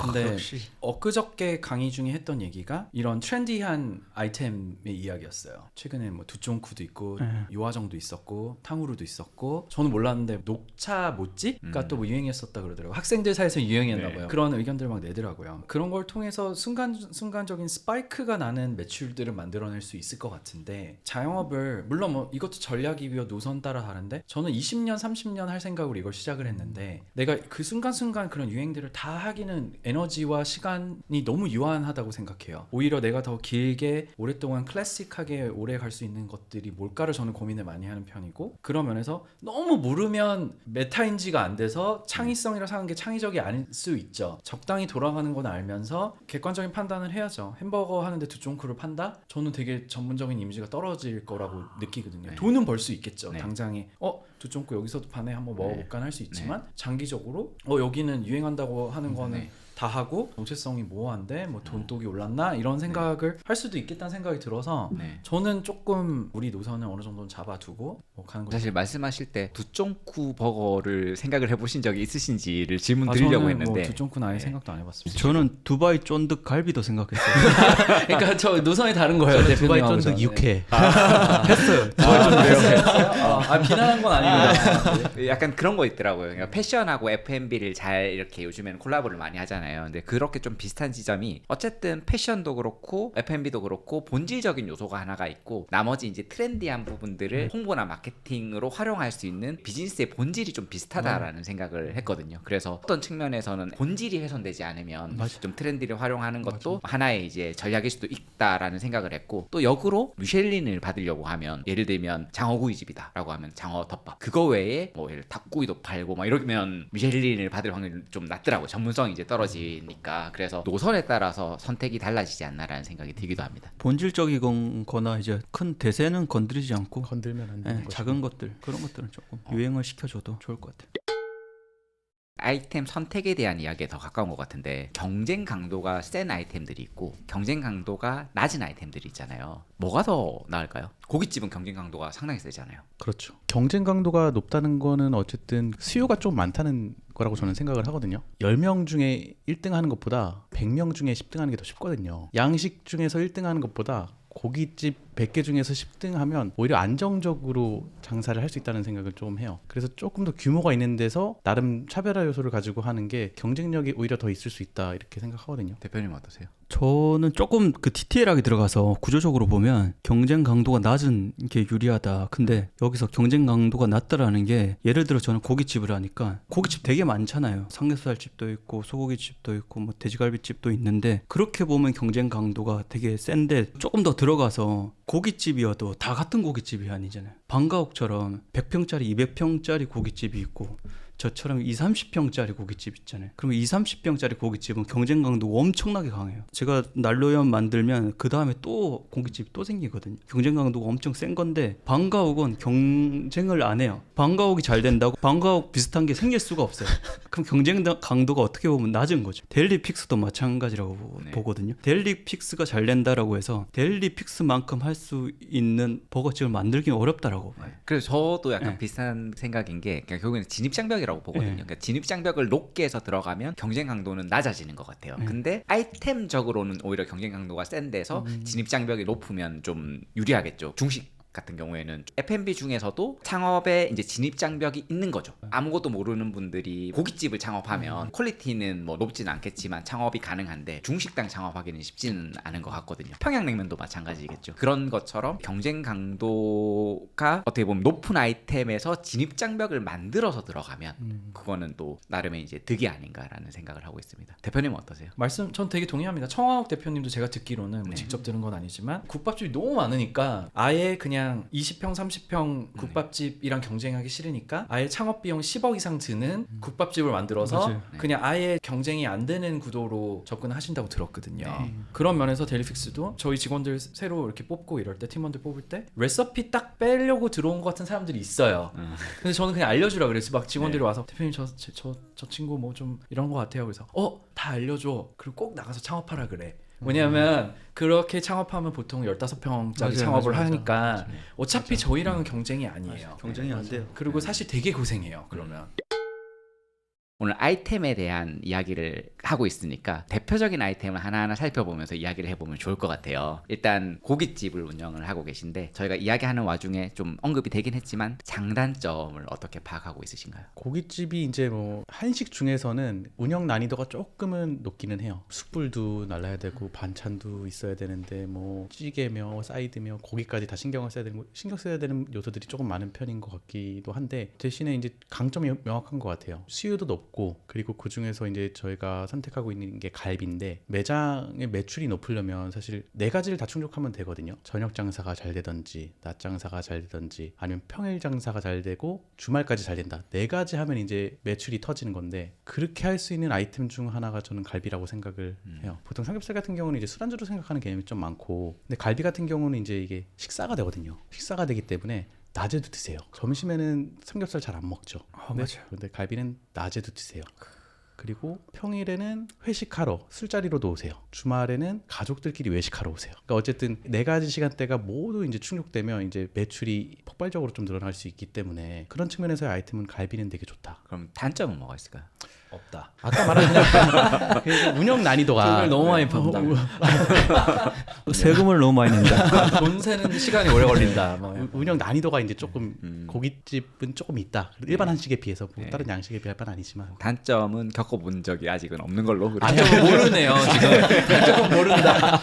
근데 역시. 엊그저께 강의 중에 했던 얘기가 이런 트렌디한 아이템의 이야기였어요. 최근에 뭐 두쫑쿠도 있고 요화정도 있었고 탕후루도 있었고, 저는 몰랐는데 녹차 모찌가 또 뭐 유행했었다 그러더라고요. 학생들 사이에서 유행했나 봐요. 그런 의견들 막 내더라고요. 그런 걸 통해서 순간적인 스파이크가 나는 매출들을 만들어낼 수 있을 것 같은데, 자영업을 물론 뭐 이것도 전략이며 노선 따라 다른데, 저는 20년 30년 할 생각으로 이걸 시작을 했는데, 내가 그 순간순간 그런 유행들을 다 하기는 에너지와 시간이 너무 유한하다고 생각해요. 오히려 내가 더 길게 오랫동안 클래식하게 오래 갈 수 있는 것들이 뭘까를 저는 고민을 많이 하는 편이고, 그런 면에서 너무 모르면 메타인지가 안 돼서 창의성이라 하는 게 창의적이 아닐 수 있죠. 적당히 돌아가는 건 알면서 객관적인 판단을 해야죠. 햄버거 하는데 두쫑쿠를 판다? 저는 되게 전문적인 이미지가 떨어질 거라고 느끼거든요. 네. 돈은 벌 수 있겠죠. 네. 당장에 두쫑쿠 여기서도 파네, 한번 먹어볼까 할 수 있지만 장기적으로 여기는 유행한다고 하는 거는 네. 다 하고 정체성이 모호한데 뭐 돈독이 올랐나 이런 생각을 할 수도 있겠다는 생각이 들어서 네. 저는 조금 우리 노선을 어느 정도는 잡아두고 뭐 가는 거죠. 사실 말씀하실 때 두쫑쿠 버거를 생각을 해보신 적이 있으신지를 질문 드리려고 저는 했는데 뭐 두쫑쿠는 아예 네. 생각도 안 해봤습니다. 저는 두바이 쫀득 갈비도 생각했어요. 그러니까 저 노선이 다른 거예요. 저는 두바이 대표님하고 쫀득 저는. 육회. 했어요. 비난한 건 아닙니다. 약간 그런 거 있더라고요. 그러니까 패션하고 F&B를 잘 이렇게 요즘에는 콜라보를 많이 하잖아요. 근데 그렇게 좀 비슷한 지점이 어쨌든 패션도 그렇고 F&B도 그렇고 본질적인 요소가 하나가 있고, 나머지 이제 트렌디한 부분들을 홍보나 마케팅으로 활용할 수 있는 비즈니스의 본질이 좀 비슷하다라는 생각을 했거든요. 그래서 어떤 측면에서는 본질이 훼손되지 않으면 맞아. 좀 트렌디를 활용하는 것도 하나의 이제 전략일 수도 있다라는 생각을 했고, 또 역으로 미쉐린을 받으려고 하면 예를 들면 장어구이집이다라고 하면 장어 덮밥, 그거 외에 뭐 예를 닭구이도 팔고 막 이러면 미쉐린을 받을 확률이 좀 낮더라고요. 전문성이 이제 떨어지니까. 그래서 노선에 따라서 선택이 달라지지 않나라는 생각이 들기도 합니다. 본질적인 거나 이제 큰 대세는 건드리지 않고 건들면 안 되는 예, 거죠. 작은 것들 그런 것들은 조금 유행을 시켜줘도 좋을 것 같아요. 아이템 선택에 대한 이야기에 더 가까운 것 같은데, 경쟁 강도가 센 아이템들이 있고 경쟁 강도가 낮은 아이템들이 있잖아요. 뭐가 더 나을까요? 고깃집은 경쟁 강도가 상당히 세잖아요. 그렇죠. 경쟁 강도가 높다는 거는 어쨌든 수요가 좀 많다는 거라고 저는 생각을 하거든요. 10명 중에 1등 하는 것보다 100명 중에 10등 하는 게 더 쉽거든요. 양식 중에서 1등 하는 것보다 고깃집 100개 중에서 10등 하면 오히려 안정적으로 장사를 할 수 있다는 생각을 좀 해요. 그래서 조금 더 규모가 있는 데서 나름 차별화 요소를 가지고 하는 게 경쟁력이 오히려 더 있을 수 있다 이렇게 생각하거든요. 대표님 어떠세요? 저는 조금 그 디테일하게 들어가서 구조적으로 보면 경쟁 강도가 낮은 게 유리하다. 근데 여기서 경쟁 강도가 낮다라는 게, 예를 들어 저는 고깃집을 하니까 고깃집 되게 많잖아요. 삼겹살집도 있고 소고기집도 있고 뭐 돼지갈비집도 있는데, 그렇게 보면 경쟁 강도가 되게 센데, 조금 더 들어가서 고깃집이어도 다 같은 고깃집이 아니잖아요. 방가옥처럼 100평짜리 200평짜리 고깃집이 있고, 저처럼 20, 30평짜리 고깃집 있잖아요. 그러면 20, 30평짜리 고깃집은 경쟁 강도가 엄청나게 강해요. 제가 난로연 만들면 그 다음에 또 고깃집이 또 생기거든요. 경쟁 강도가 엄청 센 건데, 방가옥은 경쟁을 안 해요. 방가옥이 잘 된다고 방가옥 비슷한 게 생길 수가 없어요. 그럼 경쟁 강도가 어떻게 보면 낮은 거죠. 델리픽스도 마찬가지라고 네. 보거든요. 델리픽스가 잘 된다라고 해서 델리픽스만큼 할 수 있는 버거집을 만들기는 어렵다라고 봐요. 그래서 저도 약간 네. 비슷한 생각인 게, 그러니까 결국에는 진입장벽이라고 보거든요. 네. 그러니까 진입장벽을 높게 해서 들어가면 경쟁 강도는 낮아지는 것 같아요. 근데 아이템적으로는 오히려 경쟁 강도가 센 데서 진입장벽이 높으면 좀 유리하겠죠. 중식 같은 경우에는 F&B 중에서도 창업에 이제 진입 장벽이 있는 거죠. 아무것도 모르는 분들이 고깃집을 창업하면 퀄리티는 뭐 높지는 않겠지만 창업이 가능한데 중식당 창업하기는 쉽지는 않은 것 같거든요. 평양냉면도 마찬가지겠죠. 그런 것처럼 경쟁 강도가 어떻게 보면 높은 아이템에서 진입 장벽을 만들어서 들어가면 그거는 또 나름의 이제 득이 아닌가라는 생각을 하고 있습니다. 대표님은 어떠세요? 전 되게 동의합니다. 청화옥 대표님도 제가 듣기로는 뭐 네. 직접 들은 건 아니지만 국밥집이 너무 많으니까 아예 그냥 20평 30평 국밥집이랑 경쟁하기 싫으니까 아예 창업 비용 10억 이상 드는 국밥집을 만들어서 맞아요. 그냥 아예 경쟁이 안 되는 구도로 접근하신다고 들었거든요. 네. 그런 면에서 델리픽스도 저희 직원들 새로 이렇게 뽑고 이럴 때, 팀원들 뽑을 때 레시피 딱 빼려고 들어온 것 같은 사람들이 있어요. 근데 저는 그냥 알려주라 그랬어요. 막 직원들이 네. 와서 대표님 저 친구 뭐 좀 이런 것 같아요. 그래서 다 알려줘. 그리고 꼭 나가서 창업하라 그래. 왜냐하면 그렇게 창업하면 보통 15평짜리 맞아요, 창업을 맞아요, 하니까 어차피 저희랑은 경쟁이 아니에요. 경쟁이 안 돼요. 그리고 사실 되게 고생해요. 그러면 오늘 아이템에 대한 이야기를 하고 있으니까 대표적인 아이템을 하나하나 살펴보면서 이야기를 해보면 좋을 것 같아요. 일단 고깃집을 운영을 하고 계신데 저희가 이야기하는 와중에 좀 언급이 되긴 했지만 장단점을 어떻게 파악하고 있으신가요? 고깃집이 이제 뭐 한식 중에서는 운영 난이도가 조금은 높기는 해요. 숯불도 날라야 되고 반찬도 있어야 되는데 뭐 찌개며 사이드며 고기까지 다 신경 써야 되는 요소들이 조금 많은 편인 것 같기도 한데 대신에 이제 강점이 명확한 것 같아요. 수요도 높고 그리고 그 중에서 이제 저희가 선택하고 있는 게 갈비인데 매장의 매출이 높으려면 사실 네 가지를 다 충족하면 되거든요. 저녁 장사가 잘 되든지 낮 장사가 잘 되든지 아니면 평일 장사가 잘 되고 주말까지 잘 된다. 네 가지 하면 이제 매출이 터지는 건데 그렇게 할 수 있는 아이템 중 하나가 저는 갈비라고 생각을 해요. 보통 삼겹살 같은 경우는 이제 술안주로 생각하는 개념이 좀 많고 근데 갈비 같은 경우는 이제 이게 식사가 되거든요. 식사가 되기 때문에 낮에도 드세요. 점심에는 삼겹살 잘 안 먹죠. 맞아요. 근데 갈비는 낮에도 드세요. 그리고 평일에는 회식하러 술자리로도 오세요. 주말에는 가족들끼리 외식하러 오세요. 그러니까 어쨌든 네 가지 시간대가 모두 이제 충족되면 이제 매출이 폭발적으로 좀 늘어날 수 있기 때문에 그런 측면에서의 아이템은 갈비는 되게 좋다. 그럼 단점은 뭐가 있을까요? 없다. 아까 말한 그냥 운영 난이도가 돈을 너무 많이 번다. 세금을 너무 많이 낸다. 돈 세는 시간이 오래 걸린다. 뭐. 운영 난이도가 이제 조금 고깃집은 조금 있다. 일반 한식에 비해서 뭐 네. 다른 양식에 비할 바는 아니지만 단점은 겪어본 적이 아직은 없는 걸로. 단점은 모르네요. 지금 단점은 모른다.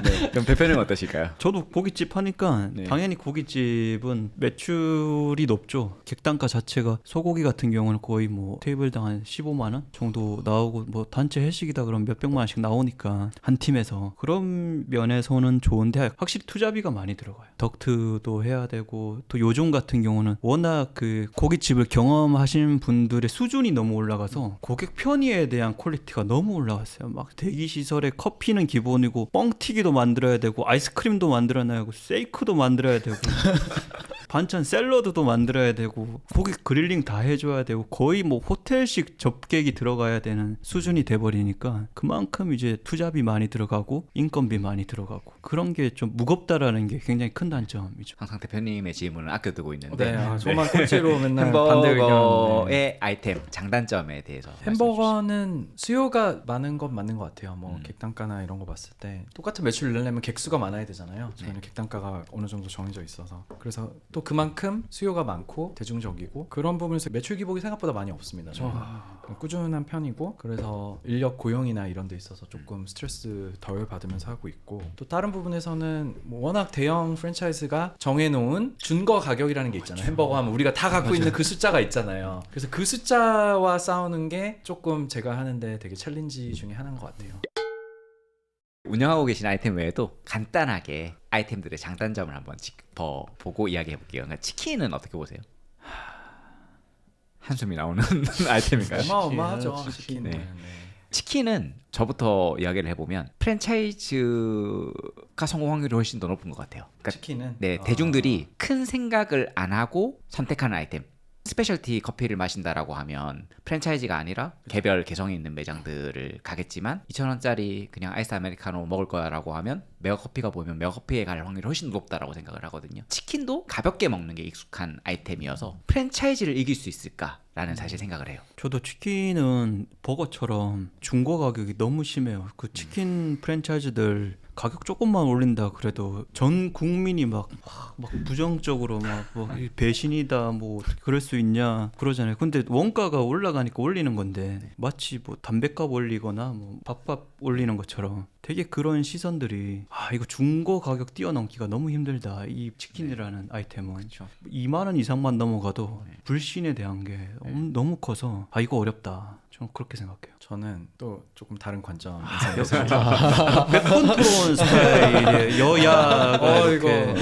네. 그럼 대표님은 어떠실까요? 저도 고깃집 하니까 네. 당연히 고깃집은 매출이 높죠. 객단가 자체가 소고기 같은 경우는 거의 뭐 테이블당 한 15만 원 정도 나오고 뭐 단체 회식이다 그러면 몇백만 원씩 나오니까 한 팀에서 그런 면에서는 좋은데 확실히 투자비가 많이 들어가요. 덕트도 해야 되고 또 요즘 같은 경우는 워낙 그 고깃집을 경험하신 분들의 수준이 너무 올라가서 고객 편의에 대한 퀄리티가 너무 올라갔어요. 막 대기 시설에 커피는 기본이고 뻥튀기도 만들어야 되고 아이스크림도 만들어놔야 되고 세이크도 만들어야 되고 반찬 샐러드도 만들어야 되고 고기 그릴링 다 해줘야 되고 거의 뭐 호텔식 접객이 들어가야 되는 수준이 돼버리니까 그만큼 이제 투자비 많이 들어가고 인건비 많이 들어가고 그런 게 좀 무겁다라는 게 굉장히 큰 단점이죠. 항상 대표님의 질문을 아껴두고 있는데 네, 저만 꼴찌로 맨날 반대 의견. 햄버거의 아이템 장단점에 대해서 햄버거는 수요가 많은 건 맞는 것 같아요. 뭐 객단가나 이런 거 봤을 때 똑같은 매출을 내려면 객수가 많아야 되잖아요. 저희는 객단가가 어느 정도 정해져 있어서 그래서 또 그만큼 수요가 많고 대중적이고 그런 부분에서 매출 기복이 생각보다 많이 없습니다. 꾸준한 편이고 그래서 인력 고용이나 이런 데 있어서 조금 스트레스 덜 받으면서 하고 있고 또 다른 부분에서는 뭐 워낙 대형 프랜차이즈가 정해놓은 준거 가격이라는 게 있잖아요. 햄버거 하면 우리가 다 갖고 있는 그 숫자가 있잖아요. 그래서 그 숫자와 싸우는 게 조금 제가 하는데 되게 챌린지 중에 하나인 것 같아요. 운영하고 계신 아이템 외에도 간단하게 아이템들의 장단점을 한번 짚어보고 이야기해 볼게요. 그러니까 치킨은 어떻게 보세요? 한숨이 나오는 아이템인가요? 어마어마하죠. 치킨. 치킨은. 네. 치킨은 저부터 이야기를 해보면 프랜차이즈가 성공 확률이 훨씬 더 높은 것 같아요. 그러니까 치킨은 네, 대중들이 큰 생각을 안 하고 선택하는 아이템. 스페셜티 커피를 마신다라고 하면 프랜차이즈가 아니라 개별 개성이 있는 매장들을 가겠지만 2,000원짜리 그냥 아이스 아메리카노 먹을 거야라고 하면 메가커피가 보이면 메가커피에 갈 확률이 훨씬 높다라고 생각을 하거든요. 치킨도 가볍게 먹는 게 익숙한 아이템이어서 프랜차이즈를 이길 수 있을까라는 사실 생각을 해요. 저도 치킨은 버거처럼 중고 가격이 너무 심해요. 그 치킨 프랜차이즈들 가격 조금만 올린다 그래도 전 국민이 막 부정적으로 막 뭐 배신이다 뭐 그럴 수 있냐 그러잖아요. 근데 원가가 올라가니까 올리는 건데 마치 뭐 담배값 올리거나 뭐 밥값 올리는 것처럼 되게 그런 시선들이 이거 중고 가격 뛰어넘기가 너무 힘들다. 이 치킨이라는 아이템은 그렇죠. 2만 원 이상만 넘어가도 불신에 대한 게 너무 커서 이거 어렵다. 저는 그렇게 생각해요. 저는 또 조금 다른 관점. 백컨트롤 스타일의 여야가 이거 이렇게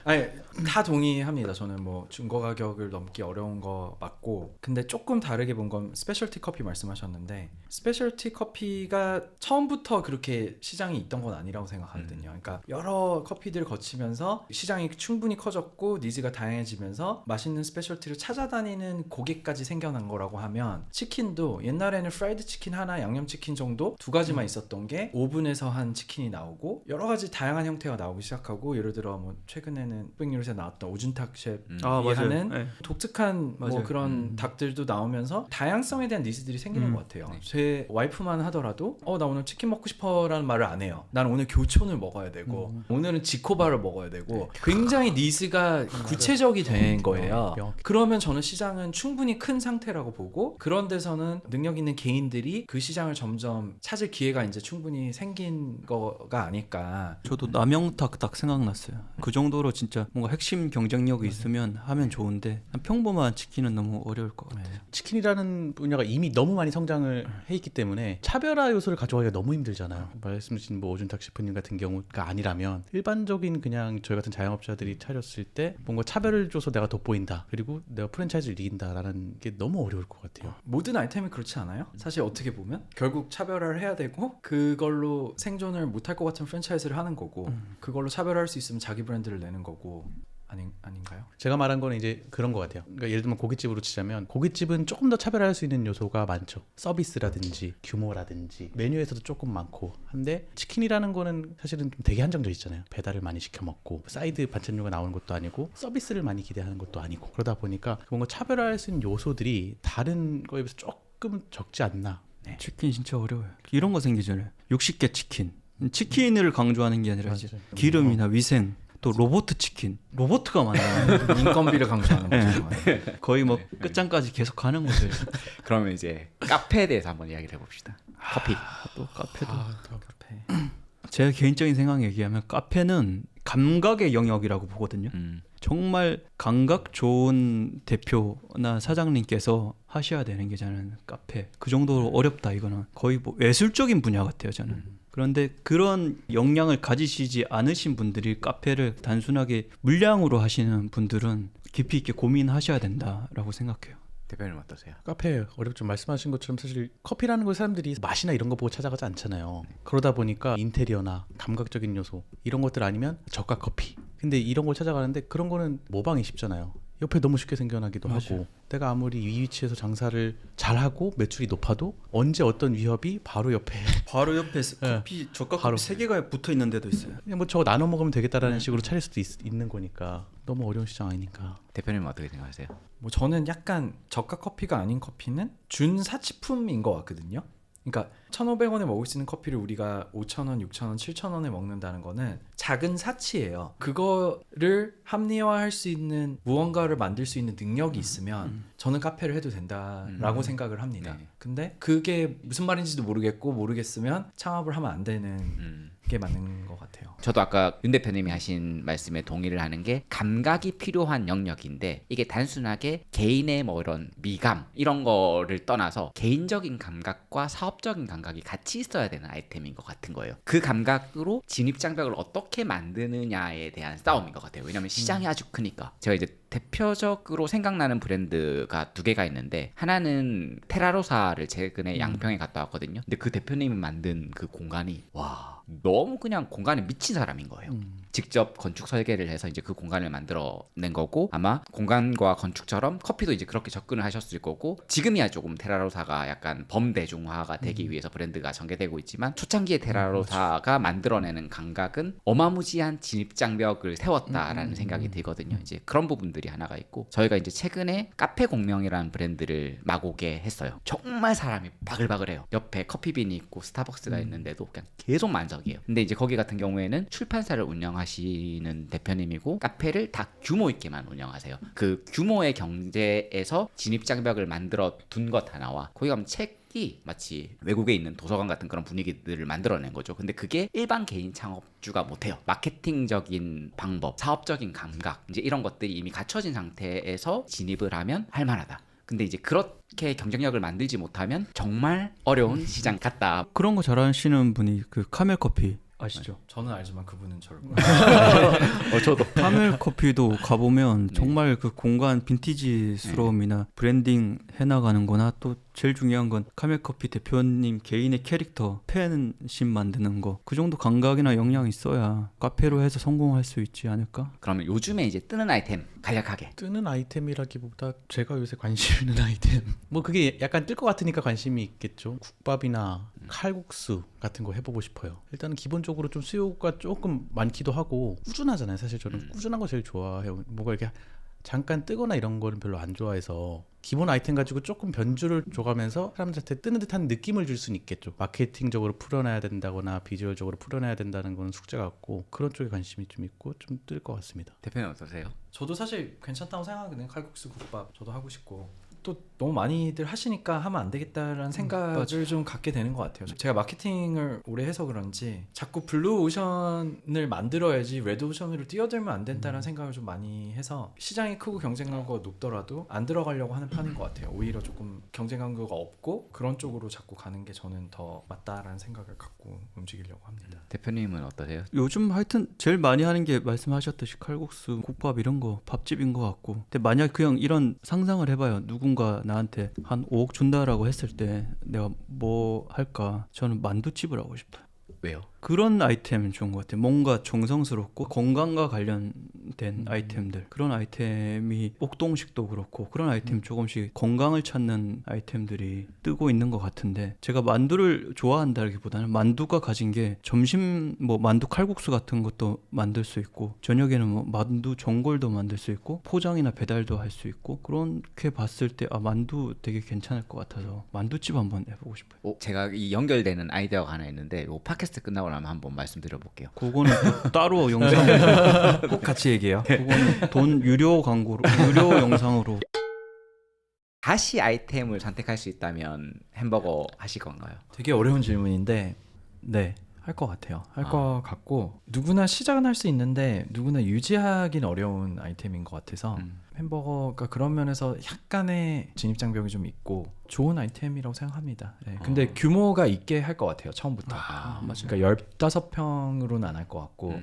아니 다 동의합니다. 저는 뭐 중고 가격을 넘기 어려운 거 맞고, 근데 조금 다르게 본 건 스페셜티 커피 말씀하셨는데, 스페셜티 커피가 처음부터 그렇게 시장이 있던 건 아니라고 생각하거든요. 그러니까 여러 커피들 거치면서 시장이 충분히 커졌고 니즈가 다양해지면서 맛있는 스페셜티를 찾아다니는 고객까지 생겨난 거라고 하면, 치킨도 옛날에는 프라이드 치킨 하나, 양념 치킨 정도 두 가지만 있었던 게 오븐에서 한 치킨이 나오고 여러 가지 다양한 형태가 나오기 시작하고, 예를 들어 뭐 최근에는 흑백요리사에 나왔던 오준탁 셰프이 하는 네. 독특한 뭐 맞아요. 그런 닭들도 나오면서 다양성에 대한 니즈들이 생기는 것 같아요. 제 와이프만 하더라도 나 오늘 치킨 먹고 싶어라는 말을 안 해요. 나는 오늘 교촌을 먹어야 되고 오늘은 지코바를 먹어야 되고, 굉장히 니즈가 구체적이 된 거예요. 명확히. 그러면 저는 시장은 충분히 큰 상태라고 보고, 그런 데서는 능력 있는 개인들이 그 시장을 점점 찾을 기회가 이제 충분히 생긴 거가 아닐까. 저도 남영탁 딱 생각났어요. 그 정도로 진짜 뭔가 핵심 경쟁력이 있으면 하면 좋은데 평범한 치킨은 너무 어려울 것 같아요. 치킨이라는 분야가 이미 너무 많이 성장을 해 있기 때문에 차별화 요소를 가져가기가 너무 힘들잖아요. 말씀 주신 뭐 오준탁 셰프님 같은 경우가 아니라면 일반적인 그냥 저희 같은 자영업자들이 차렸을 때 뭔가 차별을 줘서 내가 돋보인다, 그리고 내가 프랜차이즈를 이긴다라는 게 너무 어려울 것 같아요. 모든 아이템이 그렇지 않아요? 사실 어떻게 보면 결국 차별화를 해야 되고, 그걸로 생존을 못할 것 같은 프랜차이즈를 하는 거고, 그걸로 차별화할 수 있으면 자기 브랜드를 내는 거고, 아닌가요? 제가 말한 거는 이제 그런 것 같아요. 그러니까 예를 들면 고깃집으로 치자면, 고깃집은 조금 더 차별화할 수 있는 요소가 많죠. 서비스라든지 규모라든지 메뉴에서도 조금 많고 한데, 치킨이라는 거는 사실은 좀 되게 한정져 있잖아요. 배달을 많이 시켜 먹고 사이드 반찬류가 나오는 것도 아니고 서비스를 많이 기대하는 것도 아니고, 그러다 보니까 뭔가 차별화할 수 있는 요소들이 다른 거에 비해서 조금 적지 않나. 네. 치킨 진짜 어려워요. 이런 거 생기잖아요. 60개 치킨. 치킨을 강조하는 게 아니라 이제 맞아요. 기름이나 위생, 또 로봇 치킨. 로봇가 많아요. 인건비를 강조하는 거죠. 거의 뭐 끝장까지 계속 가는 거죠. 그러면 이제 카페에 대해서 한번 이야기를 해봅시다. 커피. 또 카페도. 카페. 제 개인적인 생각 얘기하면 카페는 감각의 영역이라고 보거든요. 정말 감각 좋은 대표나 사장님께서 하셔야 되는 게 저는 카페. 그 정도로 어렵다. 이거는 거의 뭐 예술적인 분야 같아요, 저는. 그런데 그런 역량을 가지시지 않으신 분들이 카페를 단순하게 물량으로 하시는 분들은 깊이 있게 고민하셔야 된다라고 생각해요. 대표님 어떠세요? 카페 어렵죠. 말씀하신 것처럼 사실 커피라는 걸 사람들이 맛이나 이런 거 보고 찾아가지 않잖아요. 그러다 보니까 인테리어나 감각적인 요소 이런 것들 아니면 저가 커피. 근데 이런 걸 찾아가는데 그런 거는 모방이 쉽잖아요. 옆에 너무 쉽게 생겨나기도 맞아요. 하고, 내가 아무리 이 위치에서 장사를 잘하고 매출이 높아도 언제 어떤 위협이 바로 옆에 바로 옆에 네. 커피 저가 바로. 커피 3개가 붙어 있는 데도 있어요. 그냥 뭐 저거 나눠 먹으면 되겠다라는 식으로 차릴 수도 있는 거니까 너무 어려운 시장 아니니까. 대표님 어떻게 생각하세요? 뭐 저는 약간 저가 커피가 아닌 커피는 준사치품인 것 같거든요. 그러니까 1,500원에 먹을 수 있는 커피를 우리가 5,000원, 6,000원, 7,000원에 먹는다는 거는 작은 사치예요. 그거를 합리화할 수 있는 무언가를 만들 수 있는 능력이 있으면 저는 카페를 해도 된다라고 생각을 합니다. 네. 근데 그게 무슨 말인지도 모르겠으면 창업을 하면 안 되는 게 맞는 것 같아요. 저도 아까 윤 대표님이 하신 말씀에 동의를 하는 게, 감각이 필요한 영역인데 이게 단순하게 개인의 뭐 이런 미감 이런 거를 떠나서 개인적인 감각과 사업적인 감각이 같이 있어야 되는 아이템인 것 같은 거예요. 그 감각으로 진입장벽을 어떻게 만드느냐에 대한 싸움인 것 같아요. 왜냐하면 시장이 아주 크니까. 제가 이제 대표적으로 생각나는 브랜드가 두 개가 있는데, 하나는 테라로사를 최근에 양평에 갔다 왔거든요. 근데 그 대표님이 만든 그 공간이 와, 너무 그냥 공간에 미친 사람인 거예요. 직접 건축 설계를 해서 이제 그 공간을 만들어낸 거고, 아마 공간과 건축처럼 커피도 이제 그렇게 접근을 하셨을 거고, 지금이야 조금 테라로사가 약간 범대중화가 되기 위해서 브랜드가 전개되고 있지만, 초창기에 테라로사가 만들어내는 감각은 어마무지한 진입장벽을 세웠다라는 생각이 들거든요. 이제 그런 부분들이 하나가 있고, 저희가 이제 최근에 카페 공명이라는 브랜드를 막오게 했어요. 정말 사람이 바글바글해요. 옆에 커피빈이 있고 스타벅스가 있는데도 그냥 계속 만석이에요. 근데 이제 거기 같은 경우에는 출판사를 운영하시는 대표님이고 카페를 다 규모 있게만 운영하세요. 그 규모의 경제에서 진입장벽을 만들어 둔 것 하나와, 거기 가면 책이 마치 외국에 있는 도서관 같은 그런 분위기들을 만들어낸 거죠. 근데 그게 일반 개인 창업주가 못해요. 마케팅적인 방법, 사업적인 감각, 이제 이런 것들이 이미 갖춰진 상태에서 진입을 하면 할만하다. 근데 이제 그렇게 경쟁력을 만들지 못하면 정말 어려운 시장 같다. 그런 거 잘하시는 분이 그 카멜 커피 아시죠? 저는 알지만 그분은 저를 저도. 카멜 커피도 가보면 정말 그 공간 빈티지스러움이나 브랜딩 해나가는 거나 또 제일 중요한 건 카멜 커피 대표님 개인의 캐릭터 팬심 만드는 거 그 정도 감각이나 역량이 있어야 카페로 해서 성공할 수 있지 않을까? 그러면 요즘에 이제 뜨는 아이템 간략하게. 뜨는 아이템이라기보다 제가 요새 관심 있는 아이템 뭐 그게 약간 뜰 것 같으니까 관심이 있겠죠. 국밥이나 칼국수 같은 거 해보고 싶어요. 일단은 기본적으로 좀 수요가 조금 많기도 하고 꾸준하잖아요. 사실 저는 꾸준한 거 제일 좋아해요. 뭐가 이렇게 잠깐 뜨거나 이런 거는 별로 안 좋아해서 기본 아이템 가지고 조금 변주를 줘가면서 사람들한테 뜨는 듯한 느낌을 줄 수는 있겠죠. 마케팅적으로 풀어놔야 된다거나 비주얼적으로 풀어놔야 된다는 건 숙제 같고 그런 쪽에 관심이 좀 있고 좀 뜰 것 같습니다. 대표님 어떠세요? 저도 사실 괜찮다고 생각하거든요. 칼국수 국밥 저도 하고 싶고 또 너무 많이들 하시니까 하면 안 되겠다라는 생각을 좀 갖게 되는 것 같아요. 제가 마케팅을 오래 해서 그런지 자꾸 블루 오션을 만들어야지 레드 오션으로 뛰어들면 안 된다는 생각을 좀 많이 해서 시장이 크고 경쟁력가 높더라도 안 들어가려고 하는 편인 것 같아요. 오히려 조금 경쟁력가 없고 그런 쪽으로 자꾸 가는 게 저는 더 맞다라는 생각을 갖고 움직이려고 합니다. 대표님은 어떠세요? 요즘 하여튼 제일 많이 하는 게 말씀하셨듯이 칼국수, 국밥 이런 거 밥집인 것 같고 근데 만약 그냥 이런 상상을 해봐요. 누군가 나한테 한 5억 준다라고 했을 때 내가 뭐 할까? 저는 만두집을 하고 싶어요. 왜요? 그런 아이템은 좋은 것 같아요. 뭔가 정성스럽고 건강과 관련된 아이템들 그런 아이템이 옥동식도 그렇고 그런 아이템 조금씩 건강을 찾는 아이템들이 뜨고 있는 것 같은데 제가 만두를 좋아한다기보다는 만두가 가진 게 점심 뭐 만두 칼국수 같은 것도 만들 수 있고 저녁에는 뭐 만두 전골도 만들 수 있고 포장이나 배달도 할 수 있고 그렇게 봤을 때 아 만두 되게 괜찮을 것 같아서 만두집 한번 해보고 싶어요. 제가 이 연결되는 아이디어가 하나 있는데 요 팟캐스트 끝나고 나면 한번 말씀드려볼게요. 그거는 따로 영상 꼭 같이 얘기해요. 그거는 돈 유료 광고로 유료 영상으로 다시 아이템을 선택할 수 있다면 햄버거 하실 건가요? 되게 어려운 질문인데 네. 할 것 같아요. 할 것 같고 누구나 시작은 할 수 있는데 누구나 유지하기는 어려운 아이템인 것 같아서 햄버거가 그런 면에서 약간의 진입장벽이 좀 있고 좋은 아이템이라고 생각합니다. 네. 근데 규모가 있게 할 것 같아요. 처음부터. 그러니까 15평으로는 안 할 것 같고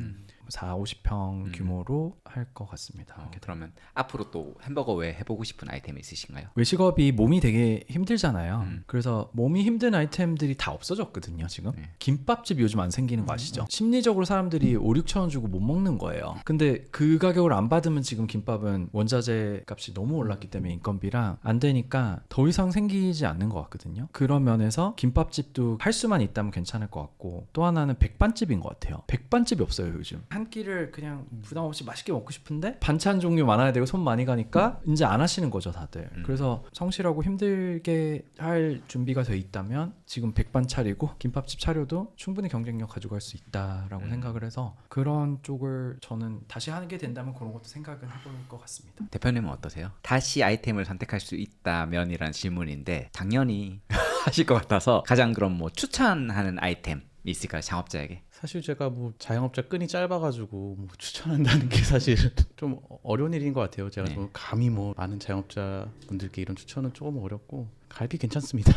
4, 50평 규모로 할 것 같습니다. 그러면 앞으로 또 햄버거 외에 해보고 싶은 아이템 있으신가요? 외식업이 몸이 되게 힘들잖아요. 그래서 몸이 힘든 아이템들이 다 없어졌거든요. 지금 김밥집 요즘 안 생기는 거 아시죠? 심리적으로 사람들이 5, 6천 원 주고 못 먹는 거예요. 근데 그 가격을 안 받으면 지금 김밥은 원자재 값이 너무 올랐기 때문에 인건비랑 안 되니까 더 이상 생기지 않는 것 같거든요. 그런 면에서 김밥집도 할 수만 있다면 괜찮을 것 같고 또 하나는 백반집인 것 같아요. 백반집이 없어요 요즘. 한 끼를 그냥 부담 없이 맛있게 먹고 싶은데 반찬 종류 많아야 되고 손 많이 가니까 이제 안 하시는 거죠 다들. 그래서 성실하고 힘들게 할 준비가 돼 있다면 지금 백반 차리고 김밥집 차려도 충분히 경쟁력 가져갈 수 있다라고 생각을 해서 그런 쪽을 저는 다시 하게 된다면 그런 것도 생각은 해볼 것 같습니다. 대표님은 어떠세요? 다시 아이템을 선택할 수 있다면이라는 질문인데 당연히 하실 것 같아서 가장 그럼 뭐 추천하는 아이템 있을까요? 창업자에게? 사실 제가 뭐 자영업자 끈이 짧아가지고 뭐 추천한다는 게 사실 좀 어려운 일인 것 같아요. 제가 좀 감히 뭐 많은 자영업자 분들께 이런 추천은 조금 어렵고 갈비 괜찮습니다.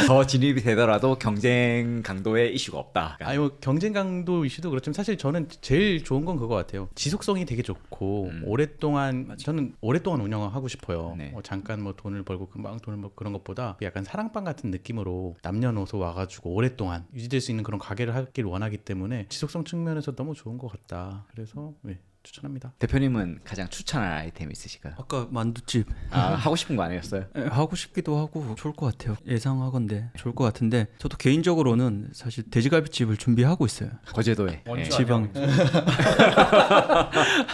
더 진입이 되더라도 경쟁 강도의 이슈가 없다. 아니 뭐 경쟁 강도 이슈도 그렇지만 사실 저는 제일 좋은 건 그거 같아요. 지속성이 되게 좋고 오랫동안 저는 오랫동안 운영을 하고 싶어요. 네. 잠깐 뭐 돈을 벌고 금방 돈을 벌고 그런 것보다 약간 사랑방 같은 느낌으로 남녀노소 와가지고 오랫동안 유지될 수 있는 그런 가게를 하길 원하기 때문에 지속성 측면에서 너무 좋은 것 같다. 그래서 추천합니다. 대표님은 가장 추천할 아이템 있으실까요? 아까 만두집 하고 싶은 거 아니었어요? 하고 싶기도 하고 좋을 것 같아요. 예상하건대 좋을 것 같은데 저도 개인적으로는 사실 돼지갈비집을 준비하고 있어요. 거제도에. 지방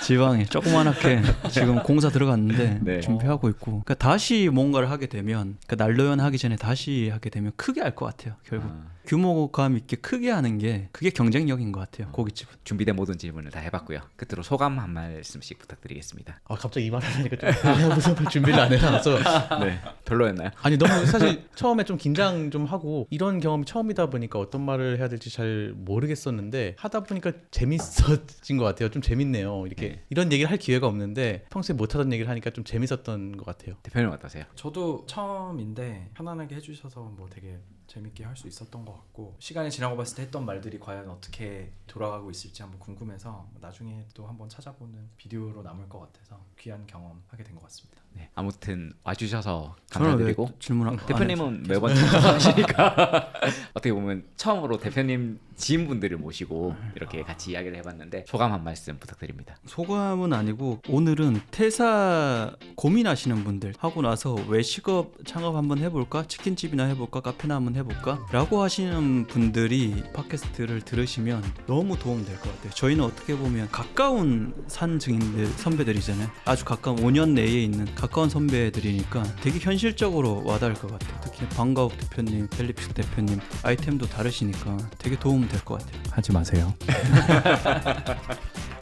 지방에 조그만하게 지금 공사 들어갔는데 네. 준비하고 있고 그러니까 다시 뭔가를 하게 되면 그러니까 난로연 하기 전에 다시 하게 되면 크게 할 것 같아요. 결국 규모감 있게 크게 하는 게 그게 경쟁력인 것 같아요. 고깃집은. 준비된 모든 질문을 다 해봤고요. 끝으로 소감 한 말씀씩 부탁드리겠습니다. 갑자기 이 말을 하니까 좀 무슨 준비를 안 해놔서 네, 별로였나요? 아니 너무 사실 처음에 좀 긴장 좀 하고 이런 경험이 처음이다 보니까 어떤 말을 해야 될지 잘 모르겠었는데 하다 보니까 재밌어진 것 같아요. 좀 재밌네요. 이렇게 이런 얘기를 할 기회가 없는데 평소에 못하던 얘기를 하니까 좀 재밌었던 것 같아요. 대표님 어떠세요? 저도 처음인데 편안하게 해주셔서 뭐 되게 재밌게 할 수 있었던 것 같고 시간이 지나고 봤을 때 했던 말들이 과연 어떻게 돌아가고 있을지 한번 궁금해서 나중에 또 한번 찾아보는 비디오로 남을 것 같아서 귀한 경험하게 된 것 같습니다. 네, 아무튼 와주셔서 저는 감사드리고 왜 질문 안 대표님은 매번 참석하시니까 어떻게 보면 처음으로 대표님 지인분들을 모시고 이렇게 같이 이야기를 해봤는데 소감 한 말씀 부탁드립니다. 소감은 아니고 오늘은 퇴사 고민하시는 분들 하고 나서 외식업 창업 한번 해볼까? 치킨집이나 해볼까? 카페나 한번 해볼까? 라고 하시는 분들이 팟캐스트를 들으시면 너무 도움될 것 같아요. 저희는 어떻게 보면 가까운 산 증인들 선배들이잖아요. 아주 가까운 5년 내에 있는 가까운 선배들이니까 되게 현실적으로 와닿을 것 같아요. 특히 방가욱 대표님, 펠리픽스 대표님 아이템도 다르시니까 되게 도움 될 것 같아요. 하지 마세요.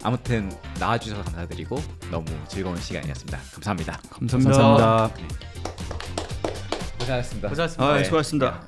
아무튼 나와주셔서 감사드리고 너무 즐거운 시간이었습니다. 감사합니다. 감사합니다. 감사합니다. 고생하셨습니다. 고생하셨습니다. 수고하셨습니다.